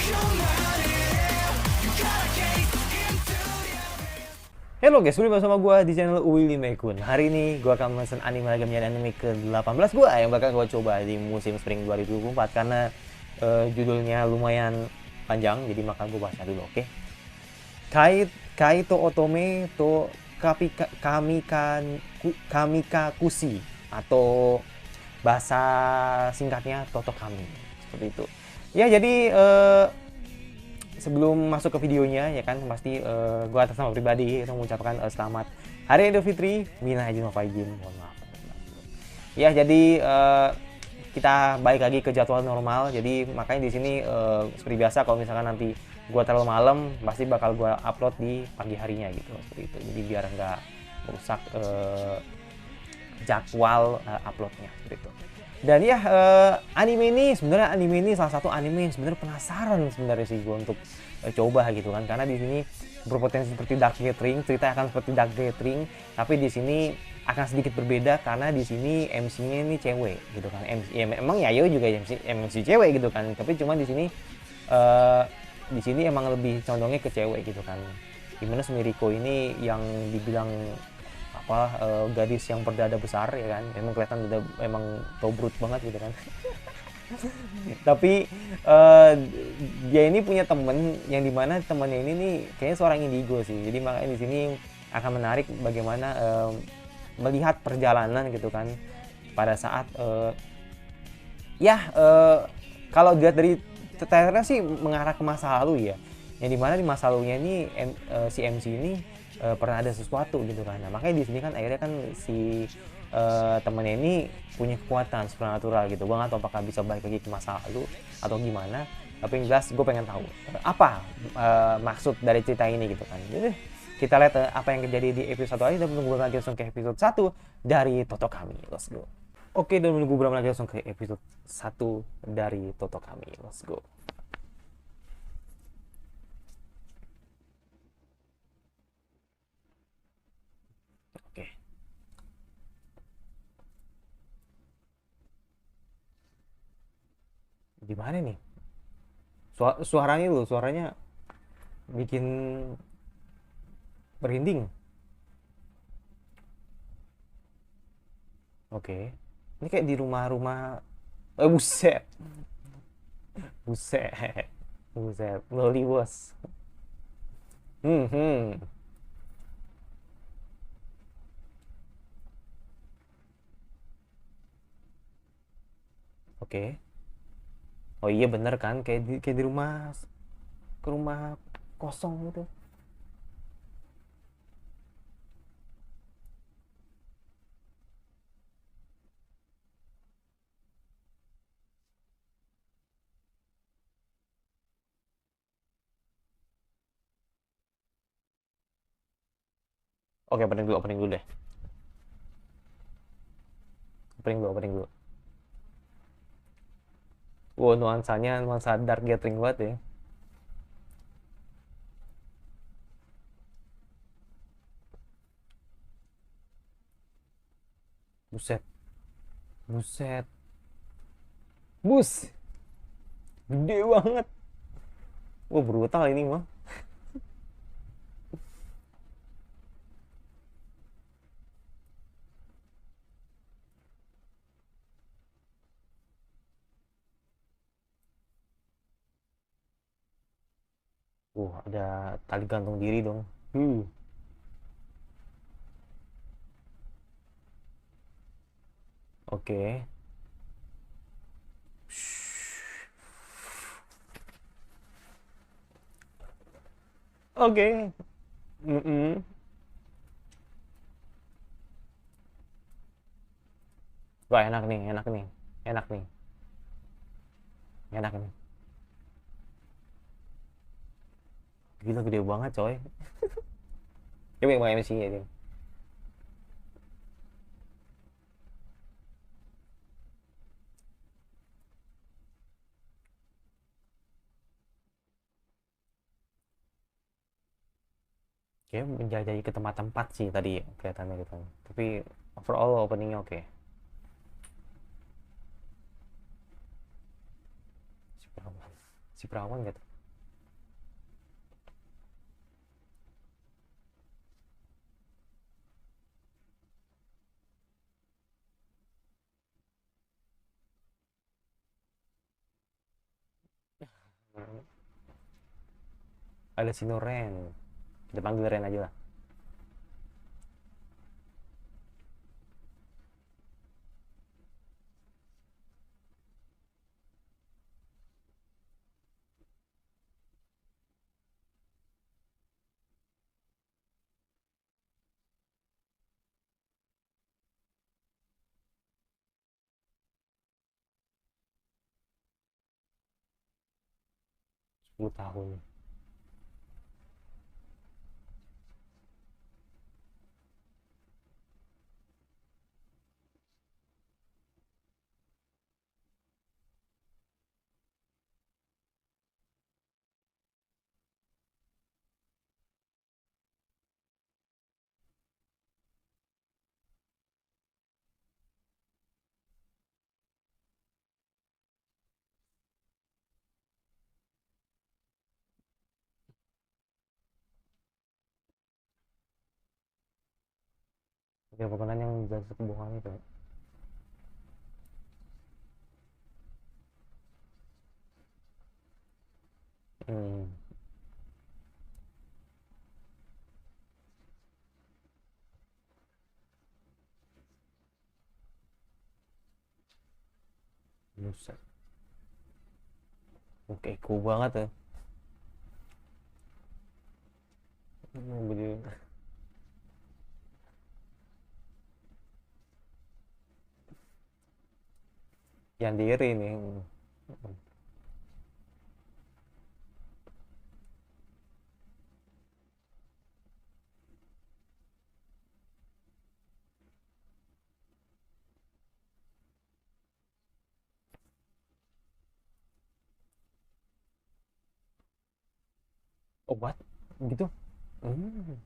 Halo guys, kembali bersama gue di channel Willy Mekun. Hari ini gue akan mesen anime lagi, menjadi anime ke-18 gue yang bakal gue coba di musim spring 2024 karena judulnya lumayan panjang, jadi maka gue bahas dulu, oke? Kaito Otome to Kamikakushi, atau bahasa singkatnya Totokami, seperti itu. Ya, jadi sebelum masuk ke videonya ya kan, pasti gue atas nama pribadi mengucapkan selamat Hari Idul Fitri, minal aidin wal faizin, mohon maaf. Ya, jadi kita balik lagi ke jadwal normal. Jadi makanya di sini seperti biasa, kalau misalkan nanti gue terlalu malam, pasti bakal gue upload di pagi harinya gitu, seperti itu. Jadi biar nggak merusak jadwal uploadnya, seperti itu. Dan ya, anime ini salah satu anime yang sebenarnya penasaran sebenarnya sih gue untuk coba gitu kan, karena di sini berpotensi seperti Dark Gathering, cerita akan seperti Dark Gathering, tapi di sini akan sedikit berbeda karena di sini MC-nya ini cewek gitu kan. MC, ya memang Yayo juga MC cewek gitu kan, tapi cuma di sini emang lebih condongnya ke cewek gitu kan. Dimana Sumiriko ini yang dibilang gadis yang berdada besar ya kan, emang kelihatan udah emang tobrut banget gitu kan. Tapi dia ini punya temen yang dimana temennya ini nih kayaknya seorang indigo sih, jadi makanya di sini akan menarik bagaimana melihat perjalanan gitu kan pada saat kalau dilihat dari trailernya sih mengarah ke masa lalu ya, yang dimana di masa lalunya ini si MC ini pernah ada sesuatu gitu kan. Nah, makanya di sini kan akhirnya kan si temennya ini punya kekuatan supernatural gitu. Gue nggak tahu apakah bisa balik lagi ke masa lalu atau gimana, tapi yang jelas gue pengen tahu apa maksud dari cerita ini gitu kan. Jadi kita lihat apa yang terjadi di episode 1 dan menunggu lagi langsung ke episode 1 dari Totokami. Let's go. Oke, dan menunggu berapa lagi langsung ke episode 1 dari Totokami. Let's go. Oke. Di mana nih? Suaranya bikin berinding. Oke. Ini kayak di rumah-rumah. Buset. Buset. Buset. Loli bos. Hmm. Oke. Oh iya bener kan, kayak di rumah, ke rumah kosong gitu. Oke, opening dulu deh. Opening dulu. Wow, nuansanya nuansa Dark Gathering banget ya. Buset. Buset. Bus. Gede banget. Wah, brutal ini mah. Ada tali gantung diri dong. Oke. Oke. Wah, enak nih, enak nih. Enak nih. Enak nih. Gila, gede banget coy. Coba yang MC-nya dia. Kayak menjajah ke tempat-tempat sih tadi kelihatannya gitu. Tapi overall openingnya oke. Si perawan. Si perawan gitu. Ada si Noren, kita panggil Ren aja lah. 10 tahun. Ya pokoknya yang jelas kebohongan itu. Hmm, buset. Oke, cool banget tuh. Begitu. Yang diri nih. Oh, what? Gitu? Hmm,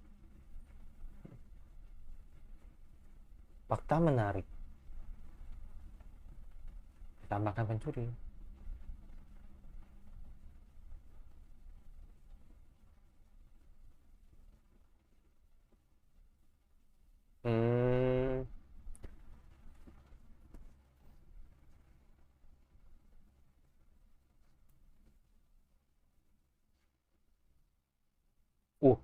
fakta menarik. Tambahkan pencuri. Hmm, uh,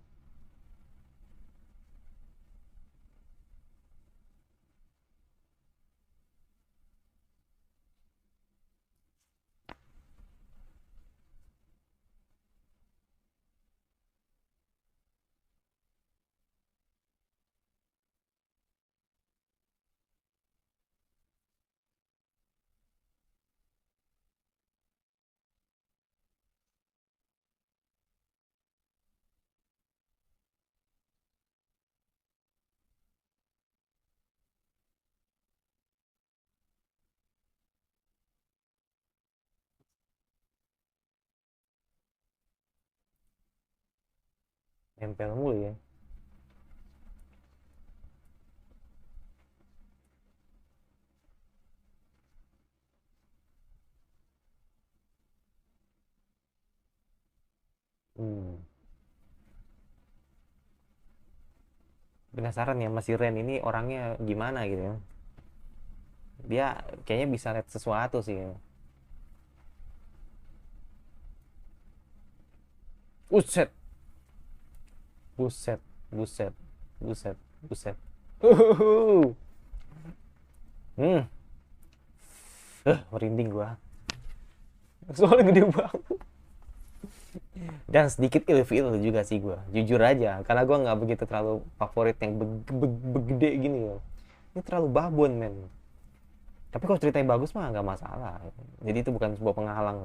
nempel mulu ya. Hmm. Penasaran ya masih Ren ini orangnya gimana gitu ya. Dia kayaknya bisa lihat sesuatu sih. Buset, buset, buset, buset, buset. Uhuhu. Hmm, merinding gua. Soalnya gede banget. Dan sedikit ilfil juga sih gua. Jujur aja, karena gua nggak begitu terlalu favorit yang begede gini loh. Ini terlalu babon men. Tapi kalau ceritanya bagus mah nggak masalah. Jadi itu bukan sebuah penghalang.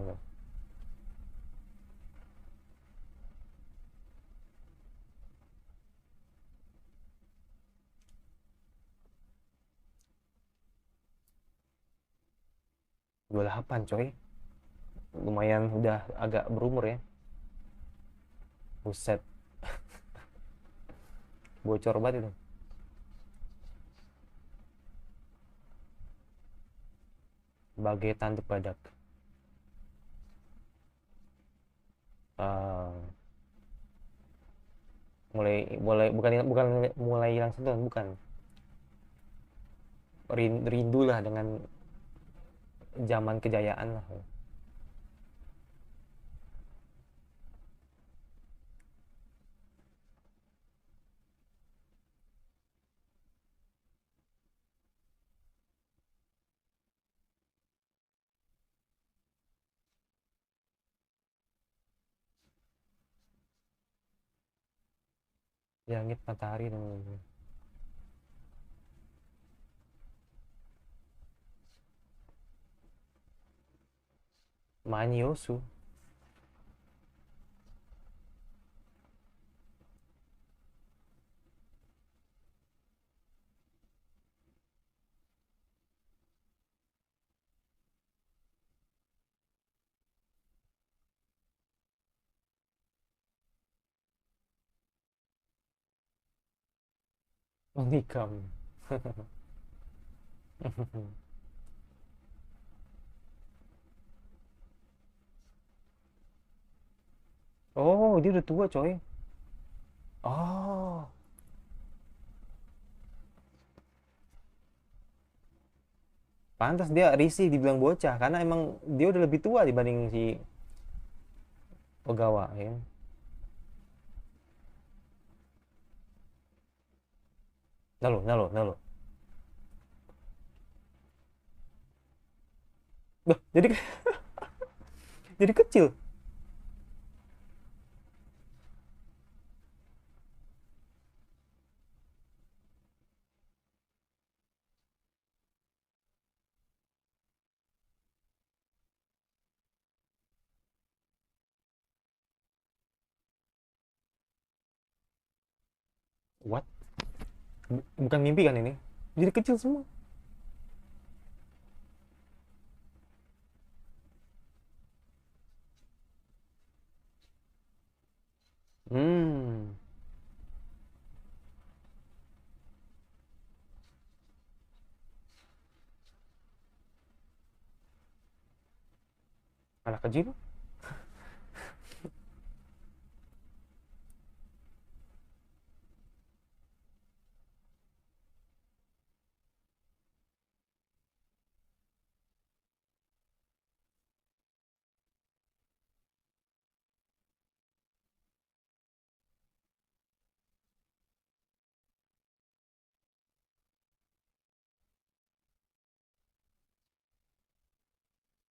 Dua 28 coy. Lumayan udah agak berumur ya. Buset, bocor banget itu. Sebagai tanduk badak. Eh, mulai mulai bukan bukan mulai hilang sentuhan, bukan. Rindu lah dengan zaman kejayaan lah. Langit, matahari, dan Manyosu. Nikam. Oh, dia udah tua coy. Oh, pantas dia risih dibilang bocah karena emang dia udah lebih tua dibanding si Ogawa ya. Nah lo. Loh, jadi jadi kecil. What? Bukan mimpi kan ini? Jadi kecil semua. Hmm, anak kecil.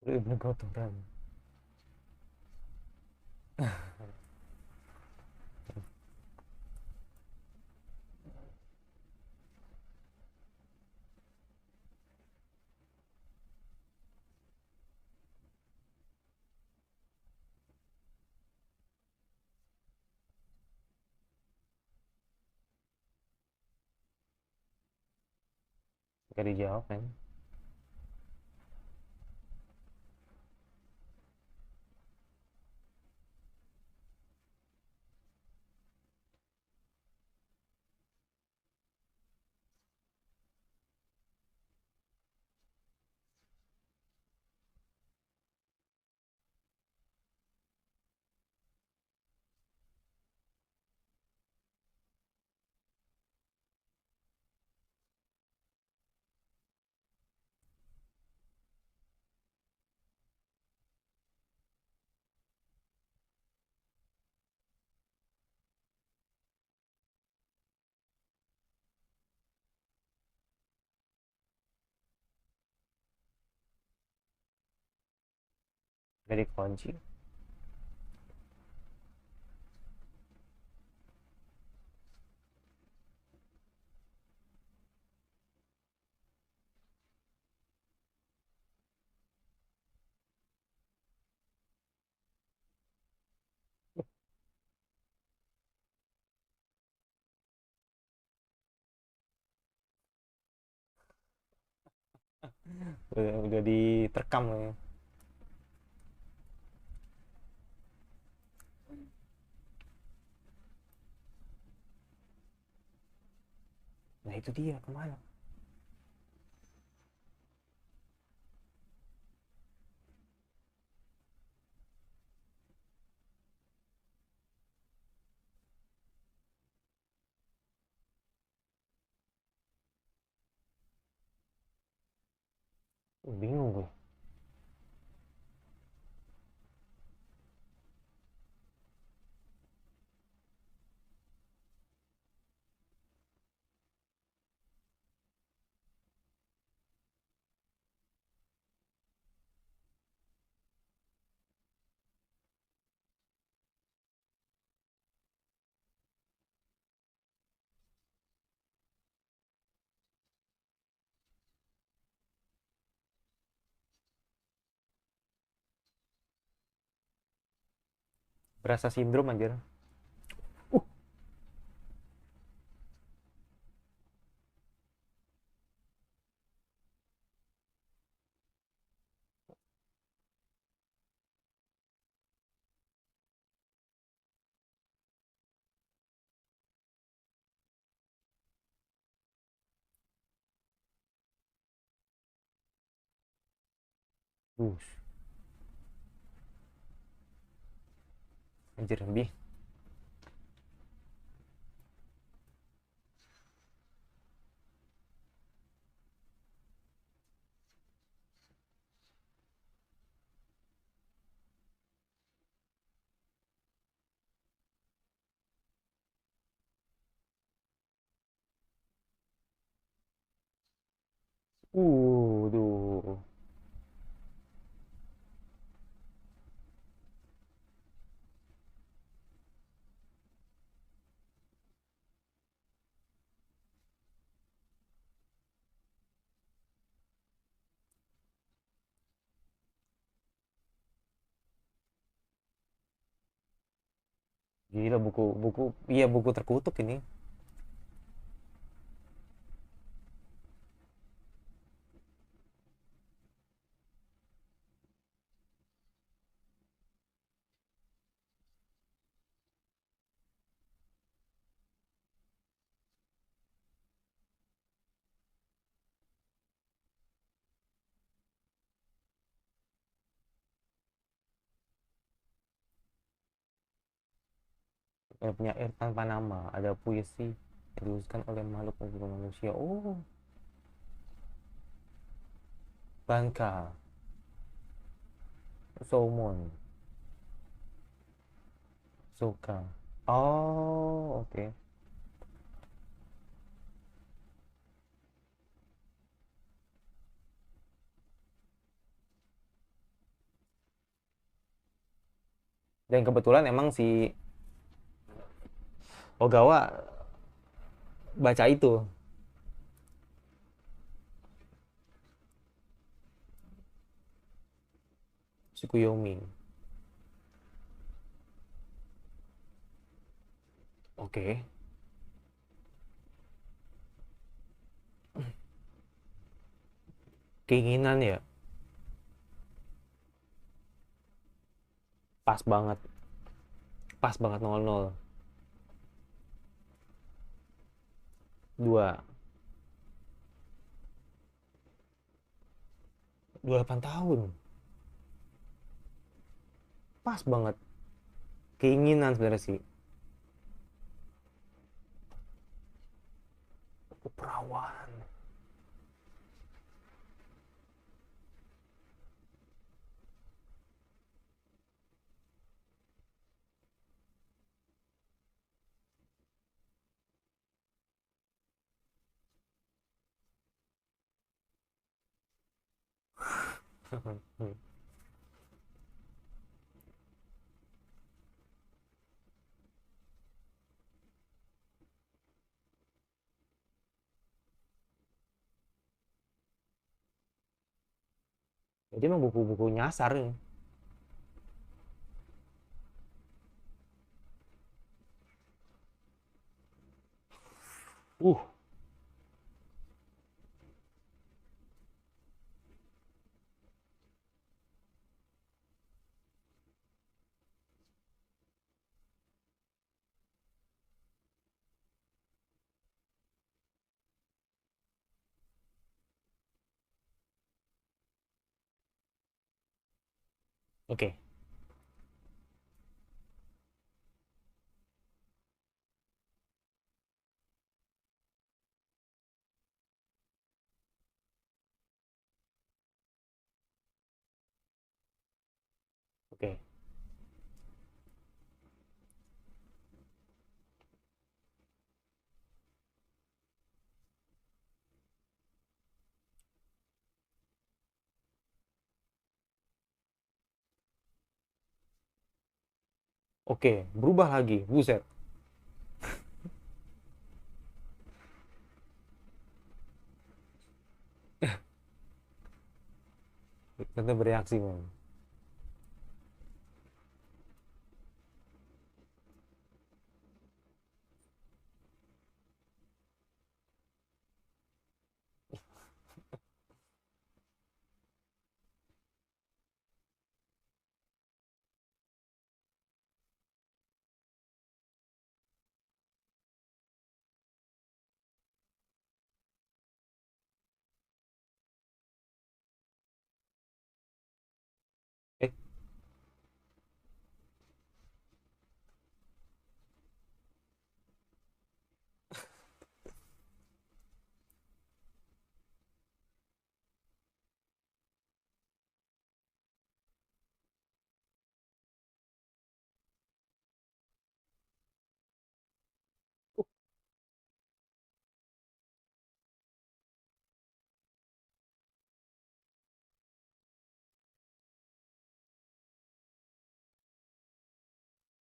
Udah bener kotoran. Gak dijawab kan? Gak dikunci. Udah diterkam ya. Nah itu dia kemana? Bingung gue. Berasa sindrom anjir. Uh, Bus. Anjir lebih. Duh. Gila buku iya buku terkutuk ini. Penyair tanpa nama, ada puisi yang dituliskan oleh makhluk bukan manusia. Oh, Banka, Saumon, Soka. Oh, oke. Dan kebetulan emang si Ogawa baca itu, Tsukuyomi. Oke. Keinginan ya, pas banget. Pas banget 00. 2. 28 tahun. Pas banget. Keinginan sebenarnya sih. Perawan. Jadi emang buku-buku nyasar nih. Uh, oke. Oke. Oke, berubah lagi. Buset. Kita bereaksi, Bang.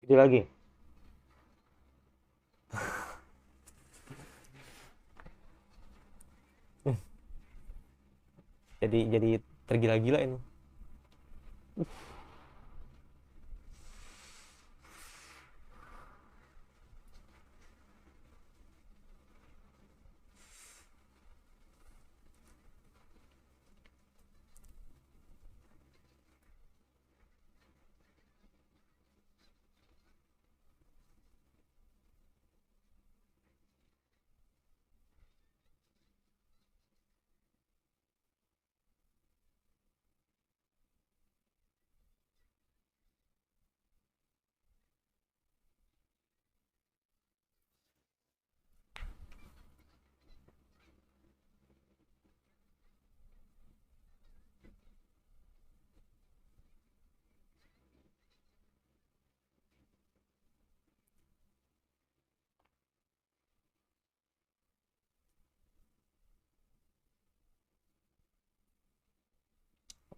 Gede lagi. Jadi tergila-gila ini.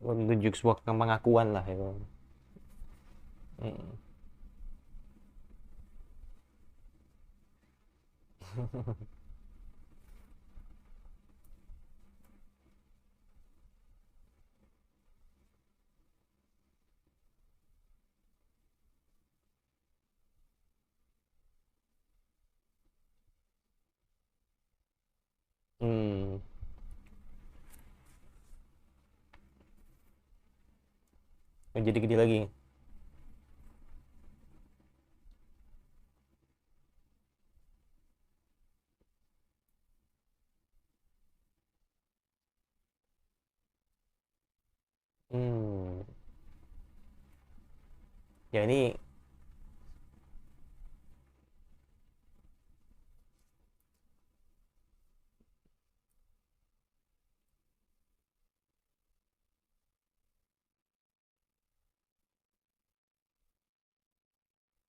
Menunjuk sebuah pengakuan lah itu. Mm. Hmm. Jadi gede lagi. Hmm. Ya ini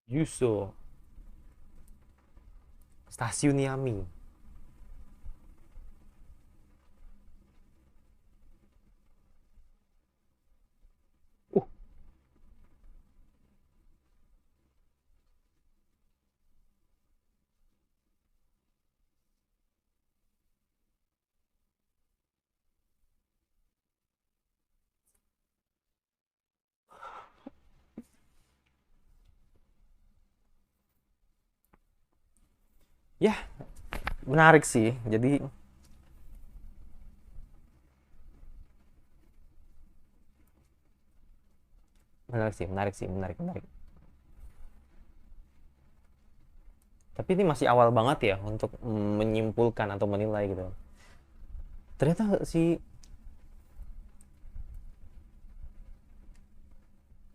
Yuso Stasiun Yami. Uh, ya menarik sih. Jadi menarik, menarik. Tapi ini masih awal banget ya untuk menyimpulkan atau menilai gitu. Ternyata si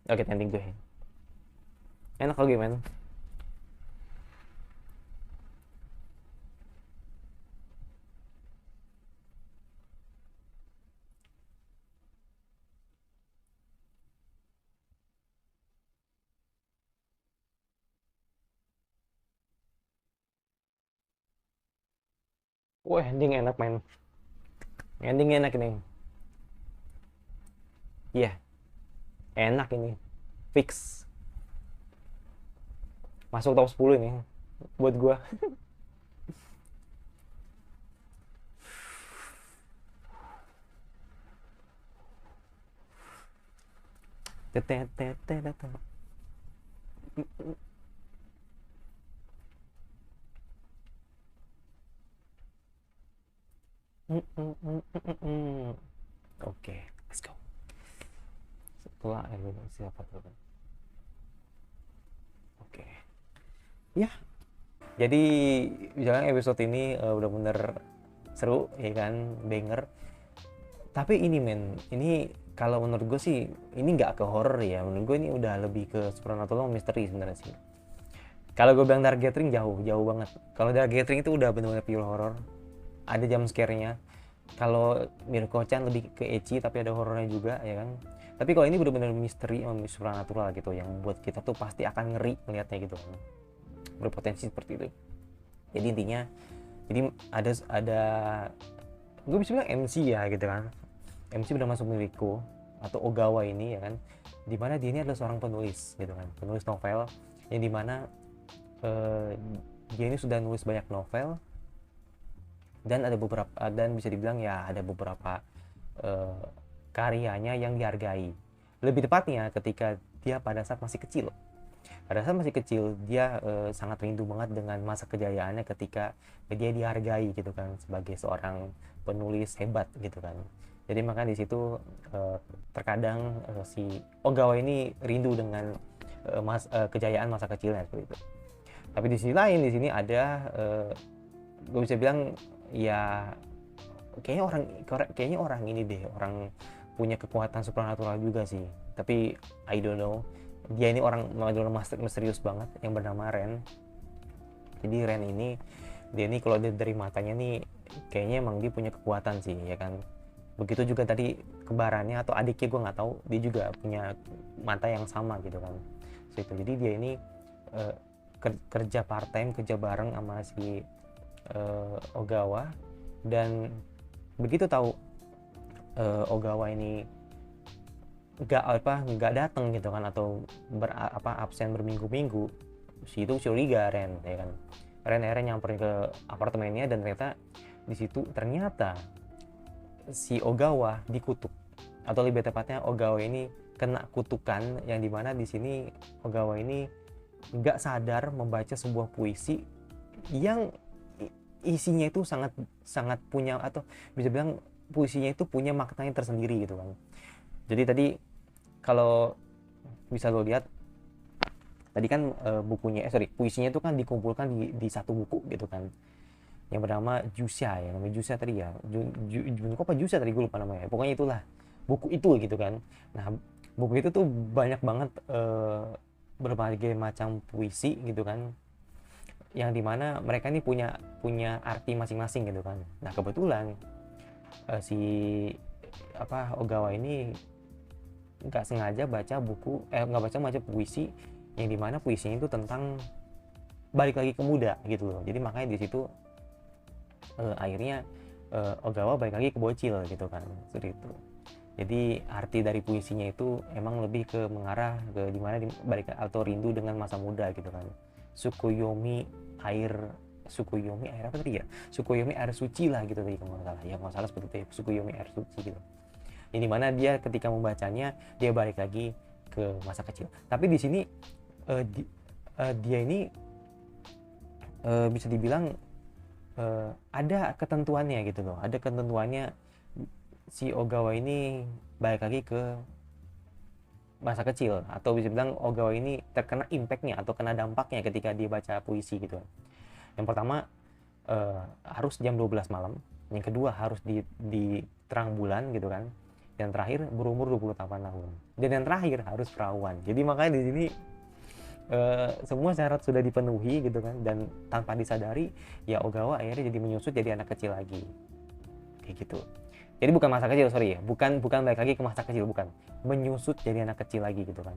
oke ending gue enak lagi men. Wah ending enak men. Ending enak ini. Iya, enak ini. Fix. Masuk top 10 ini buat gua. Oke, let's go. Setelah eliminasi apa tuh? Oke. Ya, jadi misalnya episode ini udah bener seru ya kan, banger. Tapi ini men, ini kalau menurut gue sih ini nggak ke horror ya. Menurut gue ini udah lebih ke supernatural misteri sebenarnya sih. Kalau gue bilang Dark Gathering jauh banget. Kalau Dark Gathering itu udah bener-bener pure horror. Ada jump scare-nya. Kalau Mirko-chan lebih ke ecchi tapi ada horornya juga ya kan. Tapi kalau ini bener-bener misteri supernatural gitu yang buat kita tuh pasti akan ngeri melihatnya gitu. Berpotensi seperti itu. Jadi intinya jadi ada gue bisa bilang MC ya gitu kan. MC udah masuk Mirko atau Ogawa ini ya kan, dimana dia ini adalah seorang penulis gitu kan, penulis novel yang dimana dia ini sudah nulis banyak novel, dan ada beberapa, dan bisa dibilang ya ada beberapa karyanya yang dihargai. Lebih tepatnya ketika dia pada saat masih kecil. Pada saat masih kecil dia sangat rindu banget dengan masa kejayaannya ketika dia dihargai gitu kan sebagai seorang penulis hebat gitu kan. Jadi maka di situ terkadang si Ogawa ini rindu dengan kejayaan masa kecilnya seperti itu. Tapi di sisi lain di sini ada gue bisa bilang ya kayaknya orang ini deh, orang punya kekuatan supernatural juga sih, tapi I don't know. Dia ini orang misterius banget yang bernama Ren. Jadi Ren ini, dia ini kalau dari matanya nih kayaknya emang dia punya kekuatan sih ya kan. Begitu juga tadi kembarannya atau adiknya, gue nggak tahu, dia juga punya mata yang sama gitu kan. Jadi dia ini kerja part time, kerja bareng sama si Ogawa, dan begitu tahu Ogawa ini nggak datang gitu kan, atau absen berminggu-minggu, si itu curiga Ren ya kan. Ren nyamperin ke apartemennya, dan ternyata si Ogawa dikutuk, atau lebih tepatnya Ogawa ini kena kutukan, yang dimana di sini Ogawa ini nggak sadar membaca sebuah puisi yang isinya itu sangat punya, atau bisa bilang puisinya itu punya maknanya tersendiri gitu kan. Jadi tadi kalau bisa lo lihat tadi kan puisinya itu kan dikumpulkan di satu buku gitu kan, yang bernama Jusha, ya namanya Jusha tadi ya, apa Jusha tadi gue lupa namanya, pokoknya itulah buku itu gitu kan. Nah buku itu tuh banyak banget berbagai macam puisi gitu kan, yang dimana mereka ini punya arti masing-masing gitu kan. Nah kebetulan si Ogawa ini nggak sengaja baca puisi yang dimana puisinya itu tentang balik lagi ke muda gitu loh. Jadi makanya di situ akhirnya Ogawa balik lagi ke bocil gitu kan, seperti itu. Jadi arti dari puisinya itu emang lebih ke mengarah ke dimana balik atau rindu dengan masa muda gitu kan. Sukuyomi air apa tadi ya, Sukuyomi air suci lah gitu tadi kalau nggak salah ya, nggak salah seperti itu ya, Sukuyomi air suci gitu. Ini mana dia ketika membacanya dia balik lagi ke masa kecil. Tapi di sini dia ini bisa dibilang ada ketentuannya gitu loh, ada ketentuannya. Si Ogawa ini balik lagi ke masa kecil, atau bisa bilang Ogawa ini terkena impactnya atau kena dampaknya ketika dia baca puisi gitu. Yang pertama harus jam 12 malam, yang kedua harus di terang bulan gitu kan, yang terakhir berumur 28 tahun, dan yang terakhir harus perawan. Jadi makanya di sini semua syarat sudah dipenuhi gitu kan, dan tanpa disadari ya Ogawa akhirnya jadi menyusut jadi anak kecil lagi kayak gitu. Jadi bukan masa kecil, bukan balik lagi ke masa kecil, bukan, menyusut jadi anak kecil lagi gitu kan,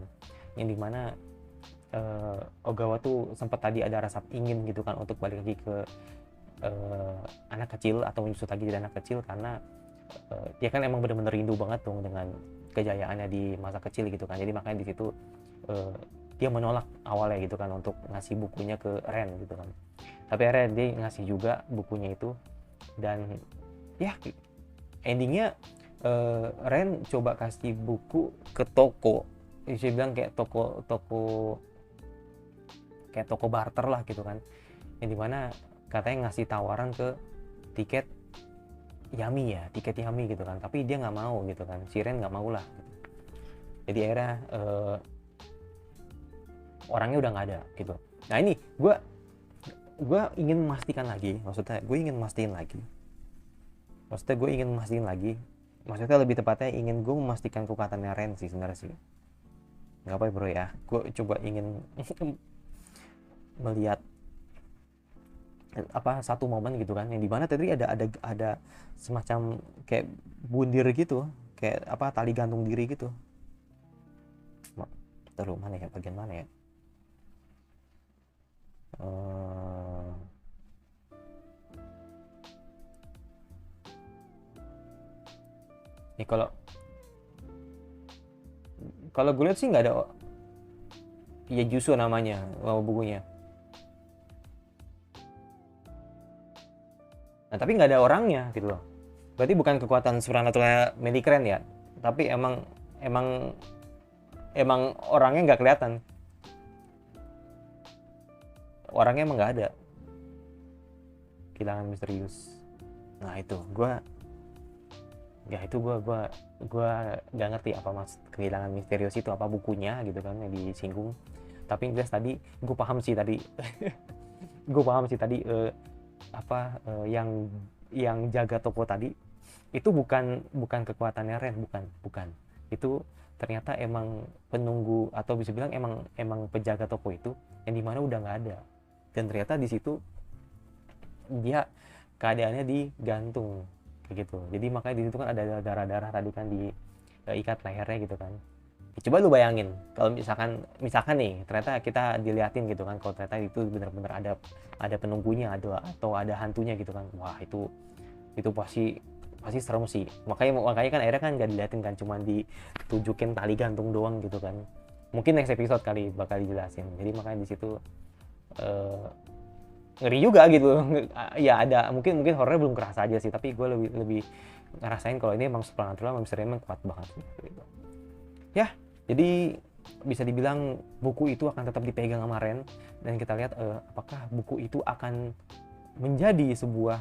yang dimana Ogawa tuh sempat tadi ada rasa ingin gitu kan untuk balik lagi ke anak kecil, atau menyusut lagi jadi anak kecil, karena dia kan emang bener-bener rindu banget dong dengan kejayaannya di masa kecil gitu kan. Jadi makanya di situ dia menolak awalnya gitu kan untuk ngasih bukunya ke Ren gitu kan. Tapi akhirnya dia ngasih juga bukunya itu, dan ya endingnya Ren coba kasih buku ke toko, saya bilang kayak toko barter lah gitu kan, yang dimana katanya ngasih tawaran ke tiket Yami gitu kan, tapi dia nggak mau gitu kan, si Ren nggak mau lah gitu. Jadi akhirnya orangnya udah nggak ada gitu. Nah ini gue ingin memastikan lagi, maksudnya lebih tepatnya ingin gue memastikan kekuatannya Ren sih sebenarnya sih. Nggak apa ya bro ya, gue coba ingin melihat satu momen gitu kan, yang dimana tadi ada semacam kayak bundir gitu, kayak tali gantung diri gitu. Terus mana ya, bagian mana ya? Nih kalau gue lihat sih nggak ada Jutsu namanya bukunya. Nah tapi nggak ada orangnya gitu loh. Berarti bukan kekuatan supernatural Medicran ya, tapi emang orangnya nggak kelihatan. Orangnya emang nggak ada. Kehilangan misterius. Nah itu gue nggak ngerti apa mas kehilangan misterius itu, apa bukunya gitu kan yang disinggung. Tapi jelas tadi gue paham sih tadi yang jaga toko tadi itu bukan kekuatannya Ren, bukan. Itu ternyata emang penunggu, atau bisa bilang emang penjaga toko itu yang dimana udah nggak ada, dan ternyata di situ dia keadaannya digantung kayak gitu. Jadi makanya di situ kan ada darah tadi kan diikat lehernya gitu kan. Coba lu bayangin kalau misalkan nih ternyata kita diliatin gitu kan, kalau ternyata itu benar-benar ada penunggunya, atau ada hantunya gitu kan. Wah itu pasti serem sih. Makanya kan akhirnya kan nggak diliatin kan, cuma ditunjukin tali gantung doang gitu kan. Mungkin next episode kali bakal dijelasin. Jadi makanya di situ ngeri juga gitu. Ya ada mungkin horornya belum kerasa aja sih, tapi gue lebih ngerasain kalau ini emang supernatural, misterinya emang kuat banget gitu. Ya, jadi bisa dibilang buku itu akan tetap dipegang sama Ren, dan kita lihat apakah buku itu akan menjadi sebuah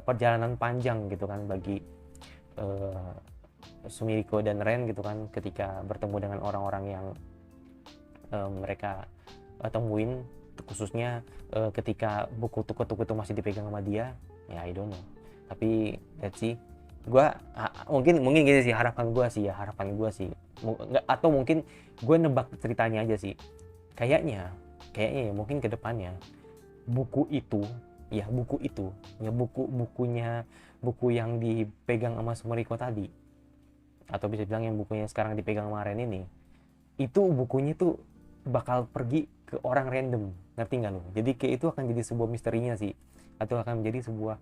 perjalanan panjang gitu kan bagi Sumiko dan Ren gitu kan, ketika bertemu dengan orang-orang yang mereka temuin, khususnya ketika buku tuku-tuku itu masih dipegang sama dia. Ya I don't know, tapi let's see. Mungkin gini sih harapan gue sih, atau mungkin gue nebak ceritanya aja sih, kayaknya ya mungkin ke depannya buku yang dipegang sama Sumiko tadi, atau bisa bilang yang bukunya sekarang dipegang sama Ren ini, itu bukunya tuh bakal pergi ke orang random, ngerti nggak lo? Jadi kayak itu akan jadi sebuah misterinya sih, atau akan menjadi sebuah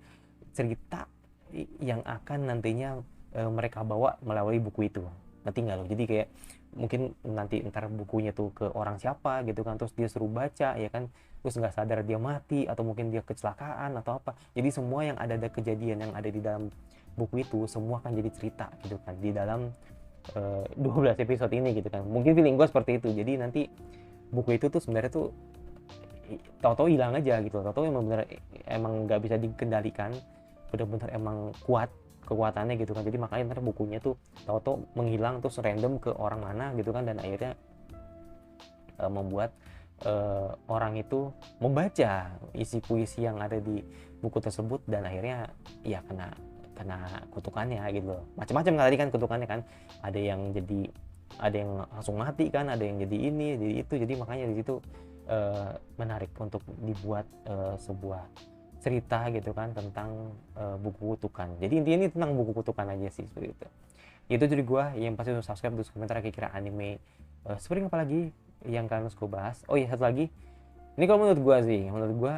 cerita yang akan nantinya mereka bawa melalui buku itu, ngerti nggak lo? Jadi kayak mungkin ntar bukunya tuh ke orang siapa gitu kan, terus dia suruh baca ya kan, terus nggak sadar dia mati, atau mungkin dia kecelakaan atau apa. Jadi semua yang ada kejadian yang ada di dalam buku itu semua akan jadi cerita gitu kan di dalam 12 episode ini gitu kan. Mungkin feeling gue seperti itu. Jadi nanti buku itu tuh sebenarnya tuh tahu-tahu hilang aja gitu, tahu-tahu emang nggak bisa dikendalikan, benar-benar emang kuat kekuatannya gitu kan. Jadi makanya ntar bukunya tuh tahu-tahu menghilang, terus random ke orang mana gitu kan, dan akhirnya membuat orang itu membaca isi puisi yang ada di buku tersebut, dan akhirnya ya kena kutukannya gitu. Macam-macam kan tadi kan kutukannya kan, ada yang langsung mati kan, ada yang jadi ini jadi itu. Jadi makanya di situ menarik untuk dibuat sebuah cerita gitu kan tentang buku kutukan. Jadi intinya ini tentang buku kutukan aja sih, seperti itu. Itu jadi gue yang pasti untuk subscribe, terus komentar kira-kira anime seperti apa lagi yang kalian harus gue bahas. Oh iya, satu lagi, ini kalau menurut gue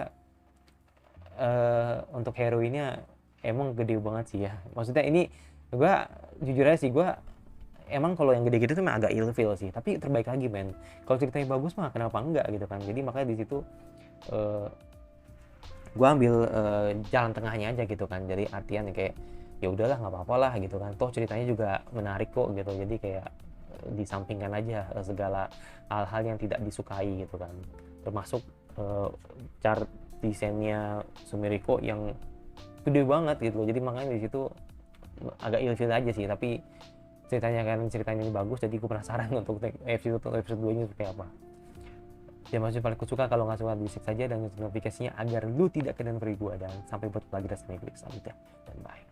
untuk heroinnya emang gede banget sih ya. Maksudnya ini gue jujur aja sih, gue emang kalau yang gede-gede tuh agak ilfeel sih, tapi terbaik lagi men. Kalau ceritanya bagus mah kenapa enggak gitu kan. Jadi makanya di situ gue ambil jalan tengahnya aja gitu kan. Jadi artian kayak ya udahlah nggak apa-apa lah gitu kan, toh ceritanya juga menarik kok gitu. Jadi kayak disampingkan aja segala hal-hal yang tidak disukai gitu kan, termasuk chart desainnya Sumiko yang gede banget gitu. Jadi makanya di situ agak ilfil aja sih, tapi ceritanya ini bagus, jadi gue penasaran untuk episode 2 ini seperti apa. Ya maksudnya paling suka, kalau nggak suka di-share saja dan notifikasinya agar lu tidak kedengeran dari gue, dan sampai bertemu lagi di video selanjutnya, dan bye.